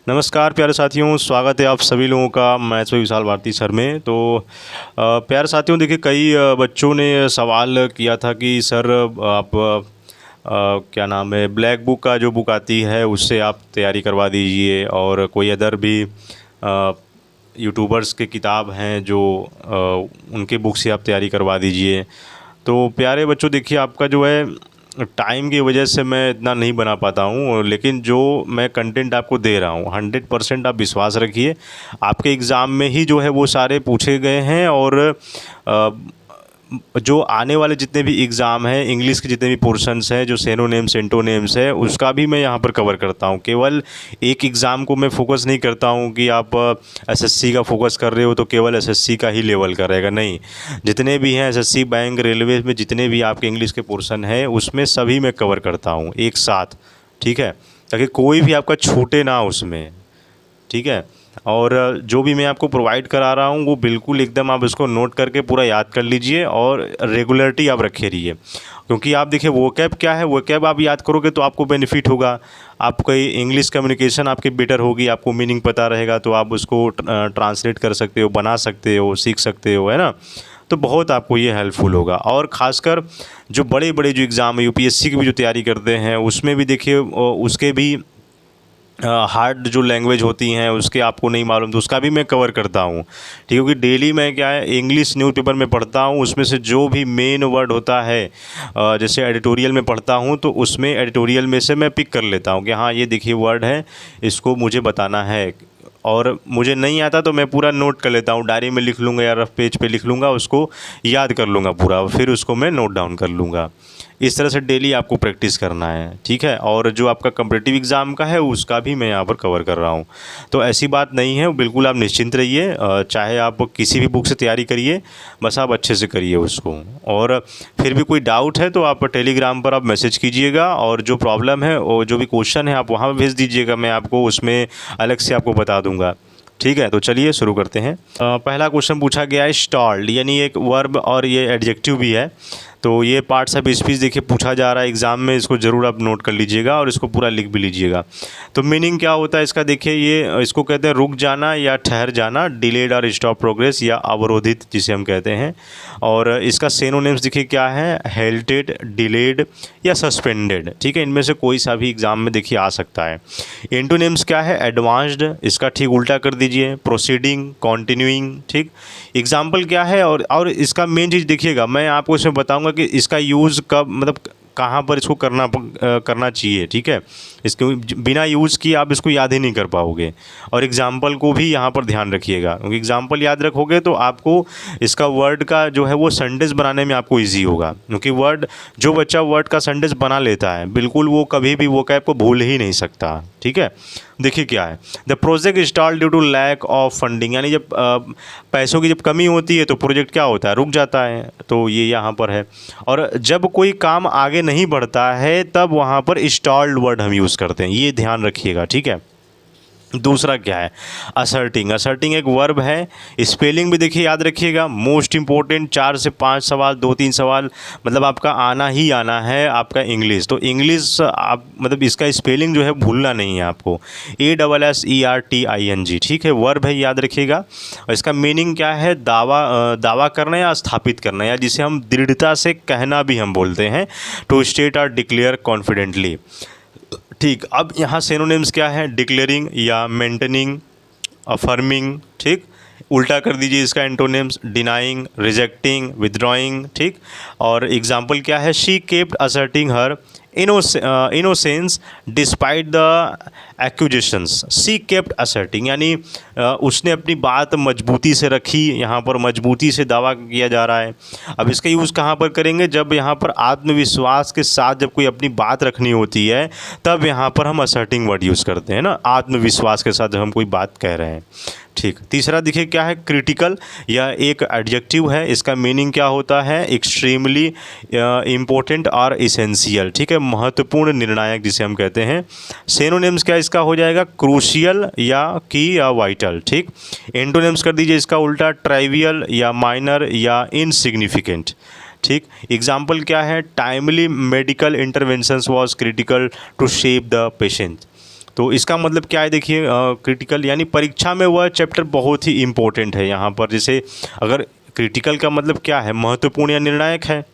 नमस्कार प्यारे साथियों, स्वागत है आप सभी लोगों का मैथ्स में विशाल भारती सर में। तो प्यारे साथियों, देखिए कई बच्चों ने सवाल किया था कि सर आप क्या नाम है, ब्लैक बुक का जो बुक आती है उससे आप तैयारी करवा दीजिए, और कोई अदर भी यूट्यूबर्स के किताब हैं जो उनके बुक से आप तैयारी करवा दीजिए। तो प्यारे बच्चों, देखिए आपका जो है टाइम की वजह से मैं इतना नहीं बना पाता हूँ, लेकिन जो मैं कंटेंट आपको दे रहा हूँ 100% आप विश्वास रखिए। आपके एग्ज़ाम में ही जो है वो सारे पूछे गए हैं, और जो आने वाले जितने भी एग्ज़ाम हैं, इंग्लिश के जितने भी पोर्शंस हैं, जो सेनोनेम्स एंटोनेम्स है, उसका भी मैं यहाँ पर कवर करता हूँ। केवल एक एग्ज़ाम को मैं फोकस नहीं करता हूँ कि आप एसएससी का फोकस कर रहे हो तो केवल एसएससी का ही लेवल का रहेगा, नहीं। जितने भी हैं एसएससी, बैंक, रेलवे में जितने भी आपके इंग्लिश के पोर्शन हैं उसमें सभी मैं कवर करता हूँ एक साथ, ठीक है, ताकि कोई भी आपका छूटे ना उसमें, ठीक है। और जो भी मैं आपको प्रोवाइड करा रहा हूँ वो बिल्कुल एकदम आप इसको नोट करके पूरा याद कर लीजिए, और रेगुलरिटी आप रखे रहिए। क्योंकि आप देखिए वोकैब क्या है, वोकैब आप याद करोगे तो आपको बेनिफिट होगा, आपकी इंग्लिश कम्युनिकेशन आपकी बेटर होगी, आपको मीनिंग पता रहेगा तो आप उसको ट्रांसलेट कर सकते हो, बना सकते हो, सीख सकते हो, है ना। तो बहुत आपको ये हेल्पफुल होगा। और ख़ासकर जो बड़े बड़े जो एग्ज़ाम है, यूपीएससी की भी जो तैयारी करते हैं उसमें भी देखिए उसके भी हार्ड जो लैंग्वेज होती हैं उसके आपको नहीं मालूम तो उसका भी मैं कवर करता हूँ, ठीक है। क्योंकि डेली मैं क्या है इंग्लिश न्यूज़पेपर में पढ़ता हूँ, उसमें से जो भी मेन वर्ड होता है, जैसे एडिटोरियल में पढ़ता हूँ तो उसमें एडिटोरियल में से मैं पिक कर लेता हूँ कि हाँ ये देखिए वर्ड है, इसको मुझे बताना है। और मुझे नहीं आता तो मैं पूरा नोट कर लेता हूँ, डायरी में लिख लूँगा या रफ पेज पे लिख लूँगा, उसको याद कर लूँगा पूरा, फिर उसको मैं नोट डाउन कर लूँगा। इस तरह से डेली आपको प्रैक्टिस करना है, ठीक है। और जो आपका कॉम्पिटिटिव एग्ज़ाम का है उसका भी मैं यहाँ पर कवर कर रहा हूँ। तो ऐसी बात नहीं है, बिल्कुल आप निश्चिंत रहिए। चाहे आप किसी भी बुक से तैयारी करिए, बस आप अच्छे से करिए उसको। और फिर भी कोई डाउट है तो आप टेलीग्राम पर आप मैसेज कीजिएगा, और जो प्रॉब्लम है और जो भी क्वेश्चन है आप वहाँ पर भेज दीजिएगा, मैं आपको उसमें अलग से आपको बता दूँगा, ठीक है। तो चलिए शुरू करते हैं। पहला क्वेश्चन पूछा गया है स्टॉल्ड, यानी एक वर्ब और ये एडजेक्टिव भी है। तो ये पार्ट्स ऑफ स्पीच देखिए पूछा जा रहा है एग्ज़ाम में, इसको ज़रूर आप नोट कर लीजिएगा और इसको पूरा लिख भी लीजिएगा। तो मीनिंग क्या होता है इसका, देखिए ये इसको कहते हैं रुक जाना या ठहर जाना, डिलेड और स्टॉप प्रोग्रेस या अवरोधित जिसे हम कहते हैं। और इसका सिनोनिम्स देखिए क्या है, हेल्टेड, डिलेड या सस्पेंडेड, ठीक है। इनमें से कोई सा भी एग्ज़ाम में देखिए आ सकता है। एंटोनिम्स क्या है, एडवांस्ड, इसका ठीक उल्टा कर दीजिए, प्रोसीडिंग, कॉन्टिन्यूइंग, ठीक। एग्जाम्पल क्या है, और इसका मेन चीज़ देखिएगा, मैं आपको इसमें बताऊंगा कि इसका यूज़ कब, मतलब कहाँ पर इसको करना चाहिए, ठीक है। इसको बिना यूज़ किए आप इसको याद ही नहीं कर पाओगे। और एग्जाम्पल को भी यहाँ पर ध्यान रखिएगा, क्योंकि एग्जाम्पल याद रखोगे तो आपको इसका वर्ड का जो है वो सेंटेंस बनाने में आपको ईजी होगा। क्योंकि जो बच्चा वर्ड का सेंटेंस बना लेता है बिल्कुल वो कभी भी वोकैब को भूल ही नहीं सकता, ठीक है। देखिए क्या है, the project stall due to lack of funding, यानी जब पैसों की जब कमी होती है तो प्रोजेक्ट क्या होता है, रुक जाता है। तो ये यहाँ पर है। और जब कोई काम आगे नहीं बढ़ता है तब वहाँ पर स्टॉल्ड वर्ड हम यूज़ करते हैं, ये ध्यान रखिएगा, ठीक है। दूसरा क्या है, असर्टिंग। असर्टिंग एक वर्ब है, स्पेलिंग भी देखिए याद रखिएगा, मोस्ट इंपॉर्टेंट। 4 से 5 सवाल, 2-3 सवाल, मतलब आपका आना ही आना है आपका इंग्लिश। तो इंग्लिश आप मतलब इसका स्पेलिंग जो है भूलना नहीं है आपको, ASSERTING, ठीक है। वर्ब है, याद रखिएगा। और इसका मीनिंग क्या है, दावा करना या स्थापित करना, या जिसे हम दृढ़ता से कहना भी हम बोलते हैं, टू स्टेट और डिक्लेयर कॉन्फिडेंटली, ठीक। अब यहाँ सिनोनिम्स क्या है, डिक्लेयरिंग या मेंटेनिंग, अफर्मिंग, ठीक। उल्टा कर दीजिए इसका एंटोनिम्स, डिनाइंग, रिजेक्टिंग, विदड्रॉइंग, ठीक। और एग्जाम्पल क्या है, she kept asserting her innocence despite the accusations, she kept asserting, यानी उसने अपनी बात मजबूती से रखी, यहाँ पर मजबूती से दावा किया जा रहा है। अब इसका यूज़ कहाँ पर करेंगे, जब यहाँ पर आत्मविश्वास के साथ जब कोई अपनी बात रखनी होती है तब यहाँ पर हम असर्टिंग वर्ड यूज़ करते हैं ना, आत्मविश्वास के साथ जब हम कोई बात कह रहे हैं, ठीक। तीसरा देखिए क्या है, क्रिटिकल, यह एक एडजेक्टिव है। इसका मीनिंग क्या होता है, एक्सट्रीमली इम्पोर्टेंट और इसेंशियल, ठीक है, महत्वपूर्ण, निर्णायक जिसे हम कहते हैं। सिनोनिम्स क्या इसका हो जाएगा, क्रूशियल या की या वाइटल, ठीक। एंटोनिम्स कर दीजिए इसका उल्टा, ट्राइवियल या माइनर या इनसिग्निफिकेंट, ठीक। एग्जाम्पल क्या है, timely medical interventions was critical to shape the patient, तो इसका मतलब क्या है, देखिए क्रिटिकल यानी परीक्षा में वह चैप्टर बहुत ही इम्पोर्टेंट है यहाँ पर। जैसे अगर क्रिटिकल का मतलब क्या है, महत्वपूर्ण या निर्णायक है,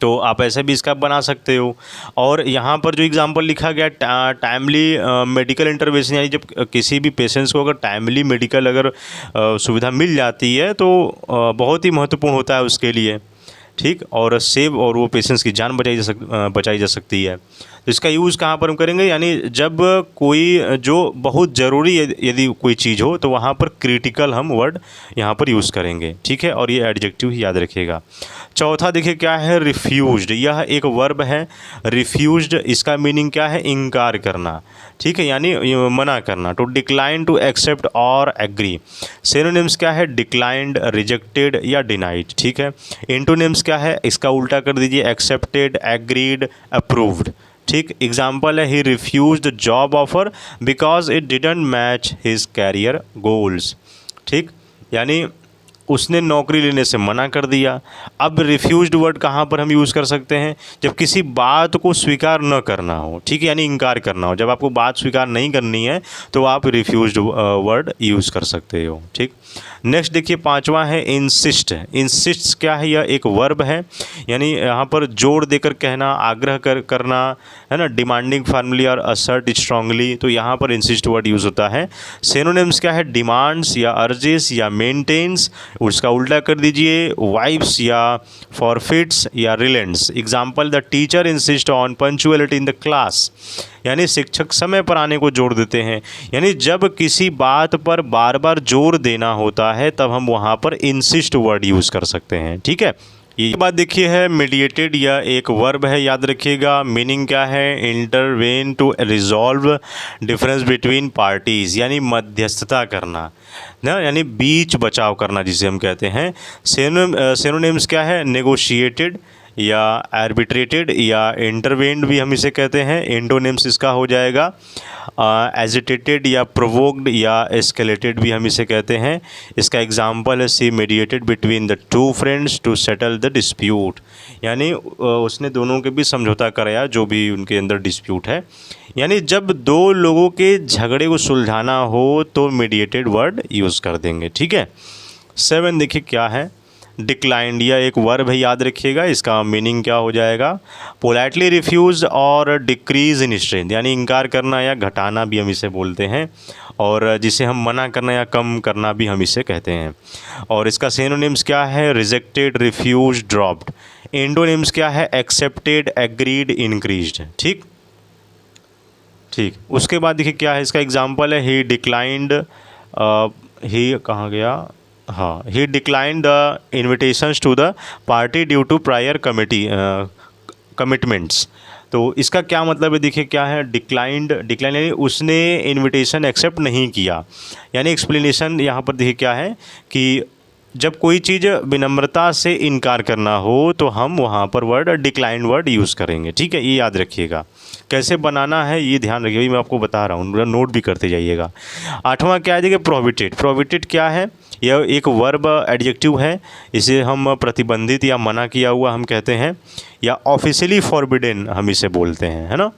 तो आप ऐसे भी इसका बना सकते हो। और यहाँ पर जो एग्जांपल लिखा गया टाइमली मेडिकल इंटरवेंशन, यानी जब किसी भी पेशेंट्स को अगर टाइमली मेडिकल अगर सुविधा मिल जाती है तो बहुत ही महत्वपूर्ण होता है उसके लिए, ठीक, और सेव और वो पेशेंट्स की जान बचाई जा सकती है। तो इसका यूज़ कहाँ पर हम करेंगे, यानी जब कोई जो बहुत ज़रूरी यदि कोई चीज़ हो तो वहाँ पर क्रिटिकल हम वर्ड यहाँ पर यूज़ करेंगे, ठीक है, और ये एडजेक्टिव ही याद रखिएगा। चौथा देखिए क्या है, रिफ्यूज्ड, यह एक वर्ब है। रिफ्यूज्ड इसका मीनिंग क्या है, इनकार करना, ठीक है, यानी मना करना। टू डिक्लाइन, टू एक्सेप्ट और एग्री। सिनोनिम्स क्या है, डिक्लाइंड, रिजेक्टेड या डिनाइड, ठीक है। एंटोनिम्स क्या है, इसका उल्टा कर दीजिए, एक्सेप्टेड, एग्रीड, अप्रूव्ड, ठीक। एग्जाम्पल है, he refuse the job offer because it didn't match his career goals, ठीक, यानी उसने नौकरी लेने से मना कर दिया। अब रिफ्यूज्ड वर्ड कहाँ पर हम यूज़ कर सकते हैं, जब किसी बात को स्वीकार न करना हो, ठीक है, यानी इनकार करना हो। जब आपको बात स्वीकार नहीं करनी है तो आप रिफ्यूज्ड वर्ड यूज़ कर सकते हो, ठीक। नेक्स्ट देखिए पांचवा है इंसिस्ट। इंसिस्ट क्या है, यह एक वर्ब है, यानी यहाँ पर जोर देकर कहना, आग्रह करना, है ना, डिमांडिंग फॉर्मली और असर्ट स्ट्रांगली, तो यहाँ पर इंसिस्ट वर्ड यूज़ होता है। सिनोनिम्स क्या है, डिमांड्स या अर्जेस या मेंटेन्स, उसका उल्टा कर दीजिए, वाइब्स या फॉरफिट्स या relents. Example, the teacher insist on punctuality in the class, यानी शिक्षक समय पर आने को जोर देते हैं। यानी जब किसी बात पर बार बार जोर देना होता है तब हम वहाँ पर इंसिस्ट वर्ड यूज़ कर सकते हैं, ठीक है। ये बात देखिए है मीडिएटेड, या एक वर्ब है, याद रखिएगा। मीनिंग क्या है, intervene to resolve difference between parties, यानी मध्यस्थता करना ना, यानी बीच बचाव करना जिसे हम कहते हैं। सिनोनिम्स क्या है, नेगोशिएटेड या आर्बिट्रेटेड या इंटरवेंड भी हम इसे कहते हैं। एंटोनिम्स इसका हो जाएगा एजिटेटेड या प्रोवोक्ड या एस्केलेटेड भी हम इसे कहते हैं। इसका एग्जांपल है, she mediated between the two friends to settle the dispute, यानी उसने दोनों के बीच समझौता कराया जो भी उनके अंदर डिस्प्यूट है। यानी जब दो लोगों के झगड़े को सुलझाना हो तो मीडिएटेड वर्ड यूज़ कर देंगे, ठीक है। 7 देखिए क्या है, डिक्लाइंड, यह एक वर्ब है, याद रखिएगा। इसका मीनिंग क्या हो जाएगा, पोलाइटली रिफ्यूज और डिक्रीज इन स्ट्रेंथ, यानी इनकार करना या घटाना भी हम इसे बोलते हैं, और जिसे हम मना करना या कम करना भी हम इसे कहते हैं। और इसका सिनोनिम्स क्या है, रिजेक्टेड, रिफ्यूज, ड्रॉप्ड। एंटोनिम्स क्या है, एक्सेप्टेड, एग्रीड, इंक्रीज्ड, ठीक ठीक। उसके बाद देखिए क्या है, इसका एग्जाम्पल है, ही डिक्लाइंड, ही कहाँ गया, हाँ, he declined the invitations to the party due to prior commitments. तो इसका क्या मतलब है, देखिए क्या है, डिक्लाइंड यानी उसने इन्विटेशन एक्सेप्ट नहीं किया। यानी एक्सप्लेनेशन यहाँ पर देखिए क्या है कि जब कोई चीज़ विनम्रता से इनकार करना हो तो हम वहाँ पर वर्ड डिक्लाइंड वर्ड यूज़ करेंगे, ठीक है। ये याद रखिएगा, कैसे बनाना है ये ध्यान रखिए, मैं आपको बता रहा हूँ, नोट भी करते जाइएगा। 8वां क्या है, देखिए प्रोहिबिटेड। प्रोहिबिटेड क्या है, यह एक वर्ब एडजेक्टिव है, इसे हम प्रतिबंधित या मना किया हुआ हम कहते हैं, या ऑफिशियली फॉरबिडेन हम इसे बोलते हैं, है ना।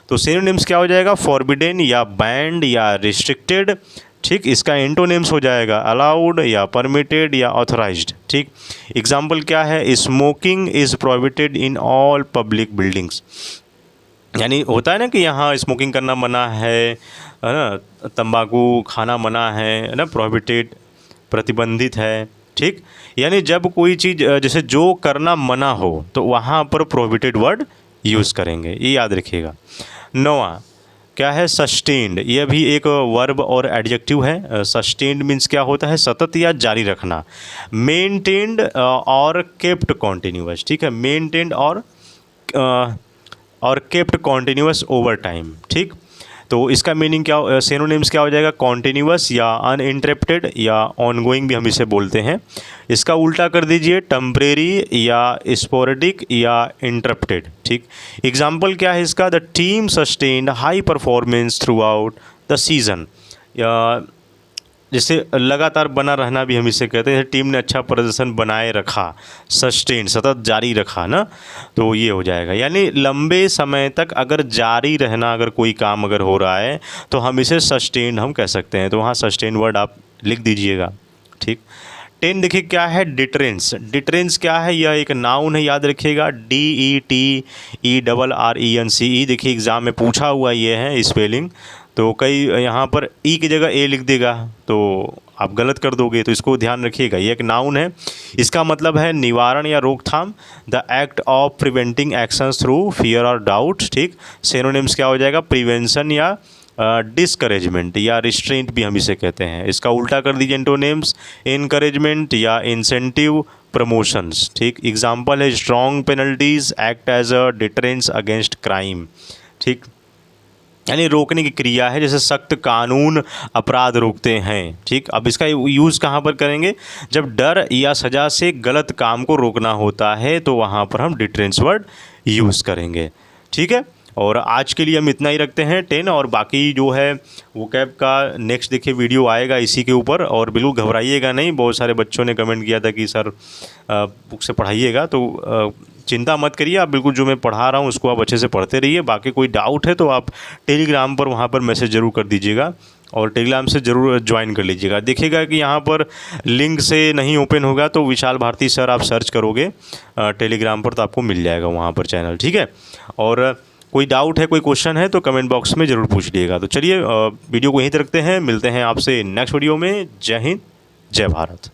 तो सिनोनिम्स क्या हो जाएगा, फॉरबिडेन या बैंड या रिस्ट्रिक्टेड, ठीक। इसका एंटोनिम्स हो जाएगा अलाउड या परमिटेड या ऑथराइज्ड, ठीक। एग्जाम्पल क्या है, smoking is prohibited in all public buildings, यानी होता है ना कि यहाँ स्मोकिंग करना मना है ना, तंबाकू खाना मना है ना, प्रोहिबिटेड प्रतिबंधित है, ठीक। यानी जब कोई चीज़ जैसे जो करना मना हो तो वहाँ पर प्रोहिबिटेड वर्ड यूज़ करेंगे, ये याद रखिएगा। 9वां क्या है, सस्टेन्ड, यह भी एक वर्ब और एडजेक्टिव है। सस्टेन्ड मीन्स क्या होता है, सतत या जारी रखना। मेंटेन्ड और केप्ट कॉन्टिन्यूअस, ठीक है, मेंटेन्ड और केप्ट कॉन्टिन्यूअस ओवर टाइम, ठीक। तो इसका मीनिंग क्या, सिनोनिम्स क्या हो जाएगा, कॉन्टिन्यूअस या अनइंटरप्टेड या ऑनगोइंग भी हम इसे बोलते हैं। इसका उल्टा कर दीजिए, टेम्परेरी या स्पोरेडिक या इंटरप्टेड, ठीक। एग्जाम्पल क्या है इसका, the team sustained high performance through out the season, या जैसे लगातार बना रहना भी हम इसे कहते हैं। टीम ने अच्छा प्रदर्शन बनाए रखा, सस्टेन सतत जारी रखा ना, तो ये हो जाएगा। यानी लंबे समय तक अगर जारी रहना, अगर कोई काम अगर हो रहा है तो हम इसे सस्टेन हम कह सकते हैं। तो वहाँ सस्टेन वर्ड आप लिख दीजिएगा। ठीक। 10 देखिए क्या है, डिटरेंस। डिटरेंस क्या है, यह एक नाउन है, याद रखिएगा। DETERRENCE। देखिए एग्ज़ाम में पूछा हुआ ये है स्पेलिंग, तो कई यहाँ पर ई की जगह ए लिख देगा तो आप गलत कर दोगे, तो इसको ध्यान रखिएगा। ये एक नाउन है, इसका मतलब है निवारण या रोकथाम, the act of preventing actions through fear और डाउट। ठीक। सिनोनिम्स क्या हो जाएगा, प्रिवेंशन या डिस्करेजमेंट या रिस्ट्रेंट भी हम इसे कहते हैं। इसका उल्टा कर दीजिए एंटोनिम्स, इनकरेजमेंट या इंसेंटिव, प्रमोशंस। ठीक। एग्जाम्पल है strong penalties act as a deterrence against crime. ठीक। यानी रोकने की क्रिया है, जैसे सख्त कानून अपराध रोकते हैं। ठीक। अब इसका यूज़ कहाँ पर करेंगे, जब डर या सज़ा से गलत काम को रोकना होता है तो वहाँ पर हम डिटरेंस वर्ड यूज़ करेंगे। ठीक है। और आज के लिए हम इतना ही रखते हैं 10, और बाकी जो है वो कैब का नेक्स्ट देखिए वीडियो आएगा इसी के ऊपर। और बिल्कुल घबराइएगा नहीं, बहुत सारे बच्चों ने कमेंट किया था कि सर बुक से पढ़ाइएगा, तो चिंता मत करिए। आप बिल्कुल जो मैं पढ़ा रहा हूँ उसको आप अच्छे से पढ़ते रहिए। बाकी कोई डाउट है तो आप टेलीग्राम पर वहाँ पर मैसेज ज़रूर कर दीजिएगा, और टेलीग्राम से ज़रूर ज्वाइन कर लीजिएगा। देखिएगा कि यहाँ पर लिंक से नहीं ओपन होगा तो विशाल भारती सर आप सर्च करोगे टेलीग्राम पर तो आपको मिल जाएगा वहाँ पर चैनल। ठीक है। और कोई डाउट है, कोई क्वेश्चन है तो कमेंट बॉक्स में ज़रूर पूछ लीजिएगा। तो चलिए वीडियो को यहीं तक रखते हैं, मिलते हैं आपसे नेक्स्ट वीडियो में। जय हिंद, जय भारत।